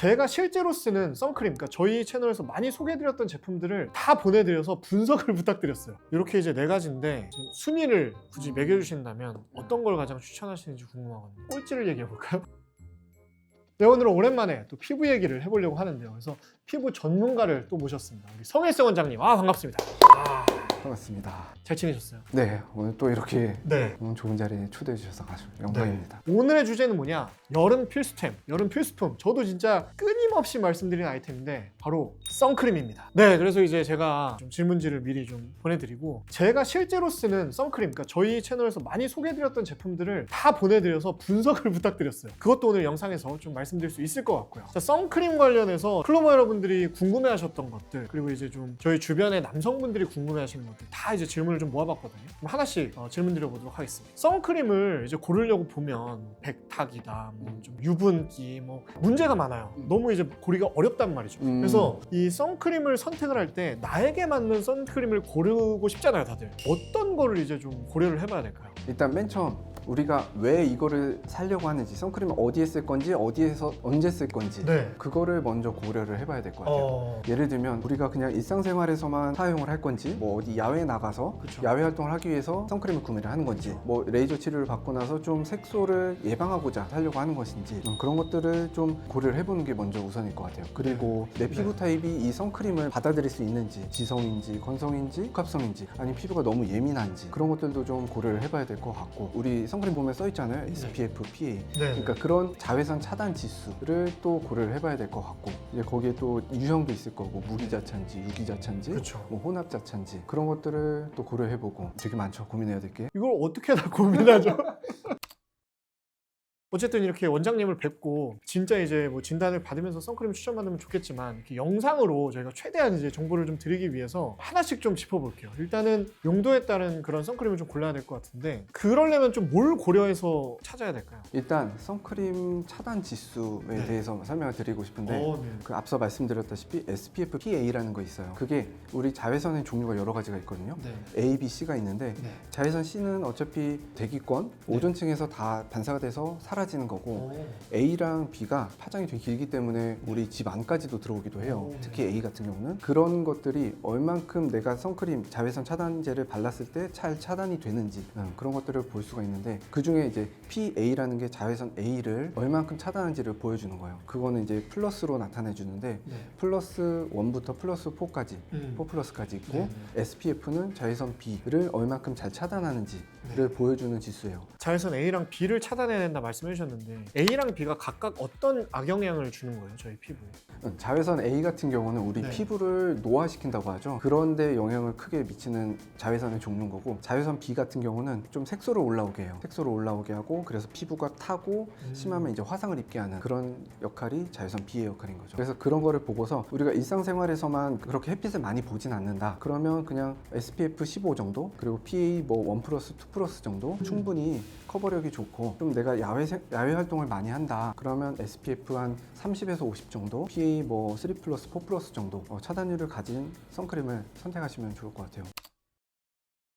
제가 실제로 쓰는 선크림, 그러니까 저희 채널에서 많이 소개해드렸던 제품들을 다 보내드려서 분석을 부탁드렸어요. 이렇게 이제 4가지인데 순위를 굳이 매겨주신다면 어떤 걸 가장 추천하시는지 궁금하거든요. 꼴찌를 얘기해볼까요? 네, 오늘은 오랜만에 또 피부 얘기를 해보려고 하는데요. 그래서 피부 전문가를 또 모셨습니다. 우리 성일생 원장님, 반갑습니다. 반갑습니다. 잘 지내셨어요? 네, 오늘 또 이렇게 네. 좋은 자리에 초대해 주셔서 아주 영광입니다. 오늘의 주제는 뭐냐? 여름 필수템, 여름 필수품. 저도 진짜 끊임없이 말씀드리는 아이템인데 바로 선크림입니다. 네, 그래서 이제 제가 좀 질문지를 미리 좀 보내드리고 제가 실제로 쓰는 선크림, 그러니까 저희 채널에서 많이 소개해드렸던 제품들을 다 보내드려서 분석을 부탁드렸어요. 그것도 오늘 영상에서 좀 말씀드릴 수 있을 것 같고요. 자, 선크림 관련해서 클로버 여러분들이 궁금해하셨던 것들, 그리고 이제 좀 저희 주변의 남성분들이 궁금해하시는 것들 다 이제 질문을 좀 모아봤거든요. 그럼 하나씩 질문 드려보도록 하겠습니다. 선크림을 이제 고르려고 보면 백탁이다, 뭐 좀 유분기, 뭐 문제가 많아요. 너무 이제 고르기가 어렵단 말이죠. 그래서 이 선크림을 선택을 할 때 나에게 맞는 선크림을 고르고 싶잖아요, 다들. 어떤 거를 이제 좀 고려를 해봐야 될까요? 일단 맨 처음 우리가 왜 이거를 사려고 하는지, 선크림을 어디에 쓸 건지, 어디에서 언제 쓸 건지, 네. 그거를 먼저 고려를 해봐야 될 것 같아요. 예를 들면 우리가 그냥 일상생활에서만 사용을 할 건지, 뭐 어디 야외에 나가서 그쵸. 야외 활동을 하기 위해서 선크림을 구매를 하는 건지, 뭐 레이저 치료를 받고 나서 좀 색소를 예방하고자 하려고 하는 것인지, 그런 것들을 좀 고려를 해보는 게 먼저 우선일 것 같아요. 그리고 내 피부 타입이 이 선크림을 받아들일 수 있는지, 지성인지 건성인지 복합성인지, 아니면 피부가 너무 예민한지, 그런 것들도 좀 고려를 해봐야 될 것 같고, 우리 선크림 보면 써 있잖아요. SPF, PA. 네. 그러니까 그런 자외선 차단 지수를 또 고려를 해봐야 될 것 같고, 이제 거기에 또 유형도 있을 거고, 무기자차인지 유기자차인지, 그렇죠. 뭐 혼합자차인지, 그런 것들을 또 고려해보고. 되게 많죠, 고민해야 될 게. 이걸 어떻게 다 고민하죠? 어쨌든 이렇게 원장님을 뵙고 진짜 이제 뭐 진단을 받으면서 선크림 추천받으면 좋겠지만 이렇게 영상으로 저희가 최대한 이제 정보를 좀 드리기 위해서 하나씩 좀 짚어볼게요. 일단은 용도에 따른 그런 선크림을 좀 골라야 될 것 같은데 그러려면 좀 뭘 고려해서 찾아야 될까요? 일단 선크림 차단 지수에 대해서 설명을 드리고 싶은데, 그 앞서 말씀드렸다시피 SPF, PA라는 거 있어요. 그게 우리 자외선의 종류가 여러 가지가 있거든요. A, B, C가 있는데 자외선 C는 어차피 대기권, 오존층에서 다 반사가 돼서 사라지는 거고, A랑 B가 파장이 되게 길기 때문에 우리 집 안까지도 들어오기도 해요. 특히 A 같은 경우는 그런 것들이 얼만큼 내가 선크림 자외선 차단제를 발랐을 때 잘 차단이 되는지, 그런 것들을 볼 수가 있는데, 그 중에 이제 PA라는 게 자외선 A를 얼만큼 차단하는지를 보여주는 거예요. 그거는 이제 플러스로 나타내 주는데 플러스 1부터 플러스 4까지 4 플러스까지 있고, SPF는 자외선 B를 얼만큼 잘 차단하는지를 보여주는 지수예요. 자외선 A랑 B를 차단해야 된다 말씀해 주셨는데 A랑 B가 각각 어떤 악영향을 주는 거예요, 저희 피부에? 자외선 A 같은 경우는 우리 피부를 노화시킨다고 하죠. 그런데 영향을 크게 미치는 자외선의 종류인 거고, 자외선 B 같은 경우는 좀 색소를 올라오게 해요. 색소를 올라오게 하고, 그래서 피부가 타고 심하면 이제 화상을 입게 하는 그런 역할이 자외선 B의 역할인 거죠. 그래서 그런 거를 보고서 우리가 일상생활에서만 그렇게 햇빛을 많이 보진 않는다, 그러면 그냥 SPF 15 정도, 그리고 PA 뭐 1 플러스 2 플러스 정도 충분히 커버력이 좋고, 좀 내가 야외 활동을 많이 한다 그러면 SPF 한 30에서 50 정도, PA 뭐 3 플러스 4 플러스 정도 차단율을 가진 선크림을 선택하시면 좋을 것 같아요.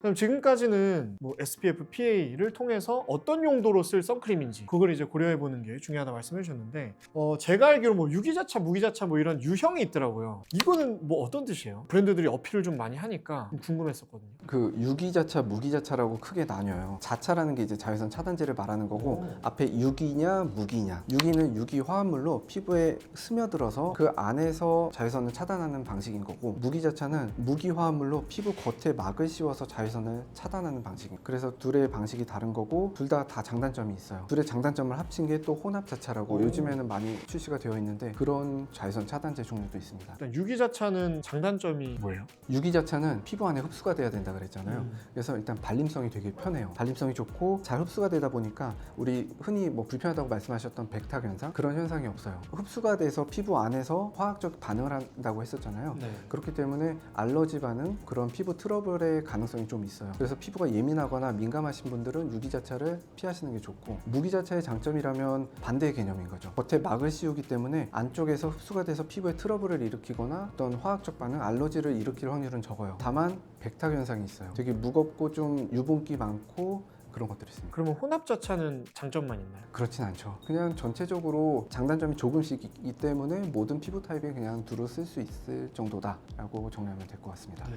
그럼 지금까지는 뭐 SPF, PA를 통해서 어떤 용도로 쓸 선크림인지 그걸 이제 고려해보는 게 중요하다 말씀해 주셨는데 제가 알기로 뭐 유기자차, 무기자차 뭐 이런 유형이 있더라고요. 이거는 뭐 어떤 뜻이에요? 브랜드들이 어필을 좀 많이 하니까 좀 궁금했었거든요. 그 유기자차, 무기자차라고 크게 나뉘어요. 자차라는 게 이제 자외선 차단제를 말하는 거고, 앞에 유기냐 무기냐. 유기는 유기 화합물로 피부에 스며들어서 그 안에서 자외선을 차단하는 방식인 거고, 무기자차는 무기 화합물로 피부 겉에 막을 씌워서 자외선을 차단하는 방식이에요. 그래서 둘의 방식이 다른 거고, 둘 다 장단점이 있어요. 둘의 장단점을 합친 게 또 혼합자차라고 요즘에는 많이 출시가 되어 있는데, 그런 자외선 차단제 종류도 있습니다. 일단 유기자차는 장단점이 뭐예요? 유기자차는 피부 안에 흡수가 돼야 된다 그랬잖아요. 그래서 일단 발림성이 되게 편해요. 발림성이 좋고 잘 흡수가 되다 보니까 우리 흔히 뭐 불편하다고 말씀하셨던 백탁 현상, 그런 현상이 없어요. 흡수가 돼서 피부 안에서 화학적 반응을 한다고 했었잖아요. 그렇기 때문에 알러지 반응, 그런 피부 트러블의 가능성이 좀 있어요. 그래서 피부가 예민하거나 민감하신 분들은 유기자차를 피하시는 게 좋고, 무기자차의 장점이라면 반대의 개념인 거죠. 겉에 막을 씌우기 때문에 안쪽에서 흡수가 돼서 피부에 트러블을 일으키거나 어떤 화학적 반응, 알러지를 일으킬 확률은 적어요. 다만 백탁 현상이 있어요. 되게 무겁고 좀 유분기 많고 그런 것들이 있습니다. 그러면 혼합자차는 장점만 있나요? 그렇진 않죠. 그냥 전체적으로 장단점이 조금씩 있기 때문에 모든 피부 타입에 그냥 두루 쓸 수 있을 정도다라고 정리하면 될 것 같습니다. 자,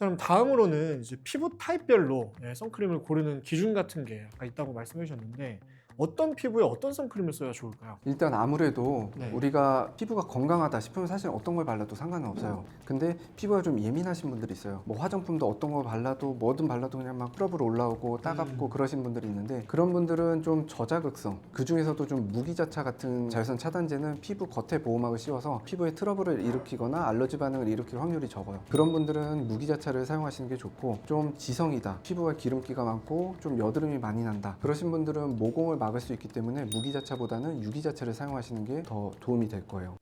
그럼 다음으로는 이제 피부 타입별로 선크림을 고르는 기준 같은 게 아까 있다고 말씀해 주셨는데 어떤 피부에 어떤 선크림을 써야 좋을까요? 일단 아무래도 네. 우리가 피부가 건강하다 싶으면 사실 어떤 걸 발라도 상관은 없어요. 근데 피부가 좀 예민하신 분들이 있어요. 뭐 화장품도 어떤 걸 발라도 뭐든 발라도 그냥 막 트러블 올라오고 따갑고 그러신 분들이 있는데 그런 분들은 좀 저자극성, 그 중에서도 좀 무기자차 같은 자외선 차단제는 피부 겉에 보호막을 씌워서 피부에 트러블을 일으키거나 알러지 반응을 일으킬 확률이 적어요. 그런 분들은 무기자차를 사용하시는 게 좋고, 좀 지성이다, 피부가 기름기가 많고 좀 여드름이 많이 난다, 그러신 분들은 모공을 막을 수 있기 때문에 무기자차보다는 유기자차를 사용하시는 게 더 도움이 될 거예요.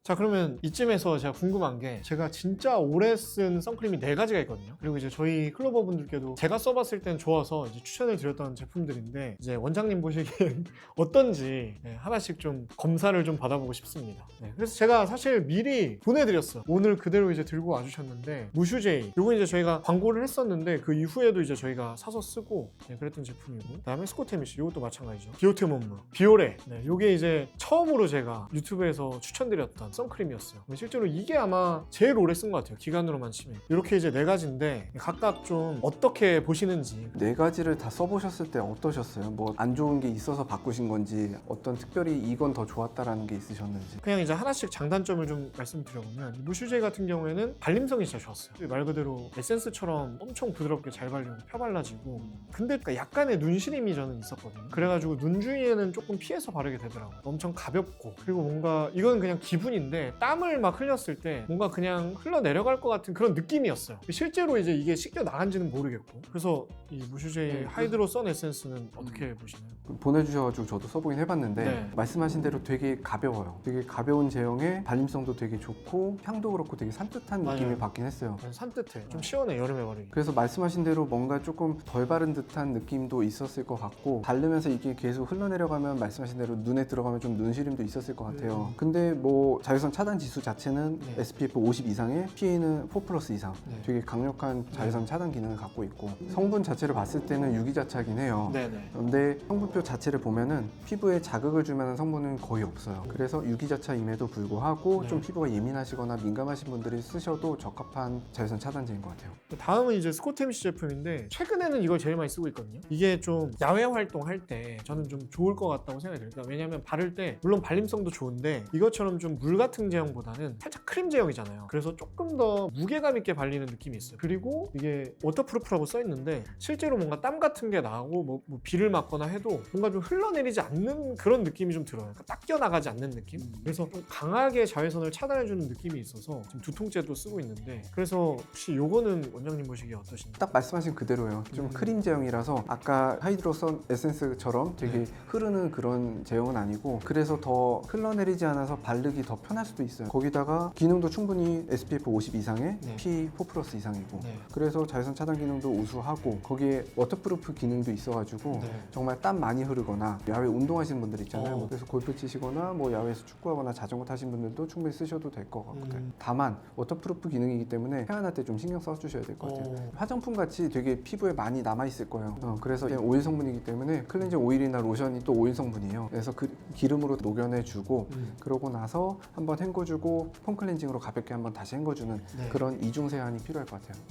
자, 그러면 이쯤에서 제가 궁금한 게 제가 진짜 오래 쓴 선크림이 4가지가 있거든요. 그리고 이제 저희 클로버 분들께도 제가 써봤을 땐 좋아서 이제 추천을 드렸던 제품들인데 이제 원장님 보시기엔 어떤지 하나씩 좀 검사를 좀 받아보고 싶습니다. 그래서 제가 사실 미리 보내드렸어. 오늘 그대로 이제 들고 와주셨는데 무슈제이, 요거 이제 저희가 광고를 했었는데 그 이후에도 이제 저희가 사서 쓰고 그랬던 제품이고, 그다음에 스코테미시, 요것도 마찬가지죠. 비오테몬무, 비오레, 요게 이제 처음으로 제가 유튜브에서 추천드렸던 선크림이었어요. 실제로 이게 아마 제일 오래 쓴 것 같아요. 기간으로만 치면. 이렇게 이제 4가지인데 각각 좀 어떻게 보시는지. 4가지를 다 써보셨을 때 어떠셨어요? 뭐 안 좋은 게 있어서 바꾸신 건지, 어떤 특별히 이건 더 좋았다라는 게 있으셨는지. 그냥 이제 하나씩 장단점을 좀 말씀드려보면 무슈제이 같은 경우에는 발림성이 진짜 좋았어요. 말 그대로 에센스처럼 엄청 부드럽게 잘 발리고 펴발라지고, 근데 약간의 눈시림이 저는 있었거든요. 그래가지고 눈 주위에는 조금 피해서 바르게 되더라고요. 엄청 가볍고, 그리고 뭔가 이건 그냥 기분인데 땀을 막 흘렸을 때 뭔가 그냥 흘러내려갈 것 같은 그런 느낌이었어요. 실제로 이제 이게 씻겨 나간지는 모르겠고. 그래서 이 무슈제이 하이드로 선 에센스는 어떻게 보시나요? 보내주셔가지고 저도 써보긴 해봤는데 네. 말씀하신 대로 되게 가벼워요. 되게 가벼운 제형에 발림성도 되게 좋고 향도 그렇고 되게 산뜻한 맞아요. 느낌이 받긴 했어요. 산뜻해. 좀 시원해, 여름에 바르기. 그래서 말씀하신 대로 뭔가 조금 덜 바른 듯한 느낌도 있었을 것 같고, 바르면서 이게 계속 흘러내려가면 말씀하신 대로 눈에 들어가면 좀 눈시림도 있었을 것 같아요. 근데 뭐 자외선 차단 지수 자체는 SPF 50 이상에 PA는 4+ 이상, 되게 강력한 자외선 차단 기능을 갖고 있고, 성분 자체를 봤을 때는 유기자차긴 해요. 그런데 성분표 자체를 보면은 피부에 자극을 줄 만한 성분은 거의 없어요. 그래서 유기자차임에도 불구하고 좀 피부가 예민하시거나 민감하신 분들이 쓰셔도 적합한 자외선 차단제인 것 같아요. 다음은 이제 스코테미시 제품인데 최근에는 이걸 제일 많이 쓰고 있거든요. 이게 좀 야외 활동할 때 저는 좀 좋을 것 같다고 생각이 들어요. 왜냐면 바를 때 물론 발림성도 좋은데 이것처럼 좀 물 같은 제형보다는 살짝 크림 제형이잖아요. 그래서 조금 더 무게감 있게 발리는 느낌이 있어요. 그리고 이게 워터프루프라고 써있는데 실제로 뭔가 땀 같은 게 나고 뭐 비를 맞거나 해도 뭔가 좀 흘러내리지 않는 그런 느낌이 좀 들어요. 그러니까 딱 껴나가지 않는 느낌? 그래서 좀 강하게 자외선을 차단해주는 느낌이 있어서 지금 두통제도 쓰고 있는데, 그래서 혹시 요거는 원장님 보시기에 어떠신가요? 딱 말씀하신 그대로예요. 좀 크림 제형이라서 아까 하이드로선 에센스처럼 되게 흐르는 그런 제형은 아니고, 그래서 더 흘러내리지 않아서 바르기 더 편할 수도 있어요. 거기다가 기능도 충분히 SPF 50 이상에 P4+ 이상이고, 그래서 자외선 차단 기능도 우수하고, 거기에 워터프루프 기능도 있어가지고 정말 땀 많이 흐르거나 야외 운동하시는 분들 있잖아요. 그래서 골프 치시거나 뭐 야외에서 축구하거나 자전거 타시는 분들도 충분히 쓰셔도 될 것 같아요. 다만 워터프루프 기능이기 때문에 세안할 때 좀 신경 써주셔야 될 것 같아요. 화장품 같이 되게 피부에 많이 남아있을 거예요. 그래서 그냥 오일 성분이기 때문에 클렌징 오일이나 로션이 또 오일 성분이에요. 그래서 그 기름으로 녹여내주고 그러고 나서 한번 헹궈주고 폼 클렌징으로 가볍게 한번 다시 헹궈주는 그런 이중 세안이 필요할 것 같아요.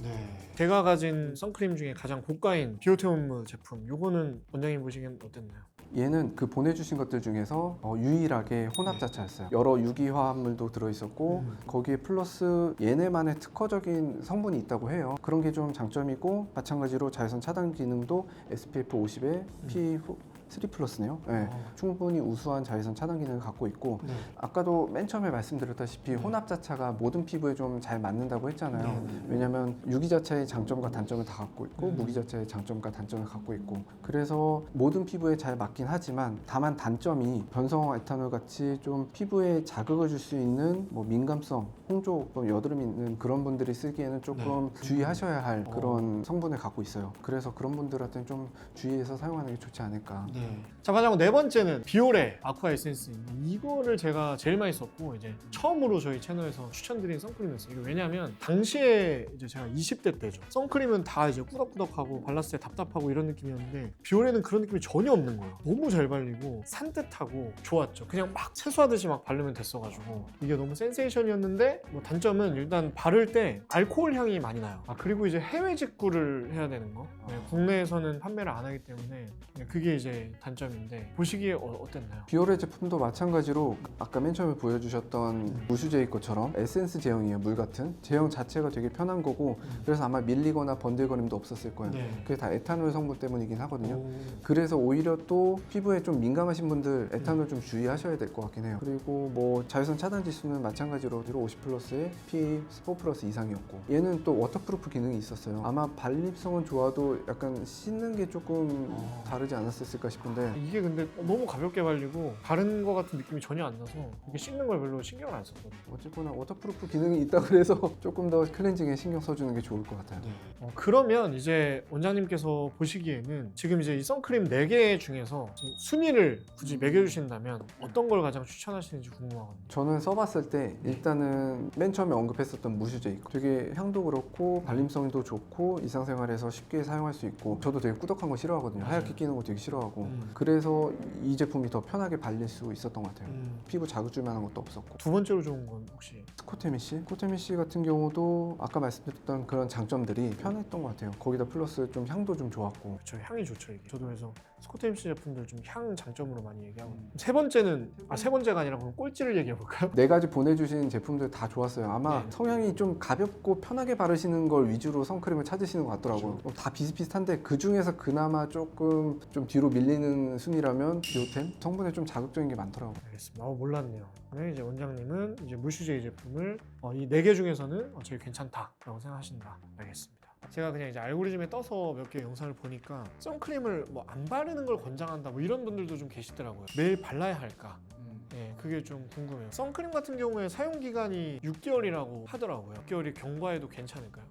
제가 가진 선크림 중에 가장 고가인 비오테몬무 제품, 요거는 원장님 보시기엔 어땠나요? 얘는 그 보내주신 것들 중에서 유일하게 혼합자차였어요. 여러 유기화합물도 들어있었고 거기에 플러스 얘네만의 특허적인 성분이 있다고 해요. 그런 게 좀 장점이고, 마찬가지로 자외선 차단 기능도 SPF 50에 P3+네요. 충분히 우수한 자외선 차단 기능을 갖고 있고, 아까도 맨 처음에 말씀드렸다시피 혼합자차가 모든 피부에 좀 잘 맞는다고 했잖아요. 왜냐면 유기자차의 장점과 단점을 다 갖고 있고 무기자차의 장점과 단점을 갖고 있고, 그래서 모든 피부에 잘 맞긴 하지만 다만 단점이 변성 에탄올 같이 좀 피부에 자극을 줄 수 있는 뭐 민감성, 홍조, 여드름 있는 그런 분들이 쓰기에는 조금 주의하셔야 할 그런 성분을 갖고 있어요. 그래서 그런 분들한테는 좀 주의해서 사용하는 게 좋지 않을까. 자, 마지막 네 번째는 비오레 아쿠아 에센스인데 이거를 제가 제일 많이 썼고 이제 처음으로 저희 채널에서 추천드린 선크림이었어요. 이게 왜냐면 당시에 이제 제가 20대 때죠. 선크림은 다 이제 꾸덕꾸덕하고 발랐을 때 답답하고 이런 느낌이었는데 비오레는 그런 느낌이 전혀 없는 거예요. 너무 잘 발리고 산뜻하고 좋았죠. 그냥 막 세수하듯이 막 바르면 됐어가지고 이게 너무 센세이션이었는데 뭐 단점은 일단 바를 때 알코올 향이 많이 나요. 그리고 이제 해외 직구를 해야 되는 거. 국내에서는 판매를 안 하기 때문에 그게 이제 단점인데 보시기에 어땠나요? 비오레 제품도 마찬가지로 아까 맨 처음에 보여주셨던 무슈제이 것처럼 에센스 제형이에요. 물 같은 제형 자체가 되게 편한 거고 그래서 아마 밀리거나 번들거림도 없었을 거예요. 그게 다 에탄올 성분 때문이긴 하거든요. 그래서 오히려 또 피부에 좀 민감하신 분들 에탄올 좀 주의하셔야 될 것 같긴 해요. 그리고 뭐 자외선 차단 지수는 마찬가지로 50 플러스에 PA4 플러스 이상이었고 얘는 또 워터프루프 기능이 있었어요. 아마 발립성은 좋아도 약간 씻는 게 조금 다르지 않았을까 싶은데 이게 근데 너무 가볍게 발리고 바른 거 같은 느낌이 전혀 안 나서 이게 씻는 걸 별로 신경을 안 썼거든요. 어쨌거나 워터프루프 기능이 있다 그래서 조금 더 클렌징에 신경 써주는 게 좋을 것 같아요. 그러면 이제 원장님께서 보시기에는 지금 이제 이 선크림 4개 중에서 순위를 굳이 매겨주신다면 어떤 걸 가장 추천하시는지 궁금하거든요. 저는 써봤을 때 일단은 맨 처음에 언급했었던 무슈제이 되게 향도 그렇고 발림성도 좋고 일상생활에서 쉽게 사용할 수 있고 저도 되게 꾸덕한 거 싫어하거든요. 하얗게 끼는 거 되게 싫어하고 그래서 이 제품이 더 편하게 발릴 수 있었던 것 같아요. 피부 자극 줄 만한 것도 없었고. 두 번째로 좋은 건 혹시? 스코테미씨? 스코테미씨 같은 경우도 아까 말씀드렸던 그런 장점들이 편했던 것 같아요. 거기다 플러스 좀 향도 좀 좋았고. 그렇죠. 향이 좋죠 이게. 저도 그래서 스코테미씨 제품들 좀 향 장점으로 많이 얘기하거든요. 세 번째는 세 번째가 아니라 그럼 꼴찌를 얘기해 볼까요? 4가지 보내주신 제품들 다 좋았어요. 아마 성향이 좀 가볍고 편하게 바르시는 걸 위주로 선크림을 찾으시는 것 같더라고요. 다 비슷비슷한데 그 중에서 그나마 조금 좀 뒤로 밀리는 순위라면 비오템? 성분에 좀 자극적인 게 많더라고요. 알겠습니다. 몰랐네요. 그러면 이제 원장님은 이제 무슈제이 제품을 이 4개 중에서는 제일 괜찮다라고 생각하신다. 알겠습니다. 제가 그냥 이제 알고리즘에 떠서 몇 개 영상을 보니까 선크림을 뭐 안 바르는 걸 권장한다 뭐 이런 분들도 좀 계시더라고요. 매일 발라야 할까? 네, 그게 좀 궁금해요. 선크림 같은 경우에 사용 기간이 6개월이라고 하더라고요. 6개월이 경과해도 괜찮을까요?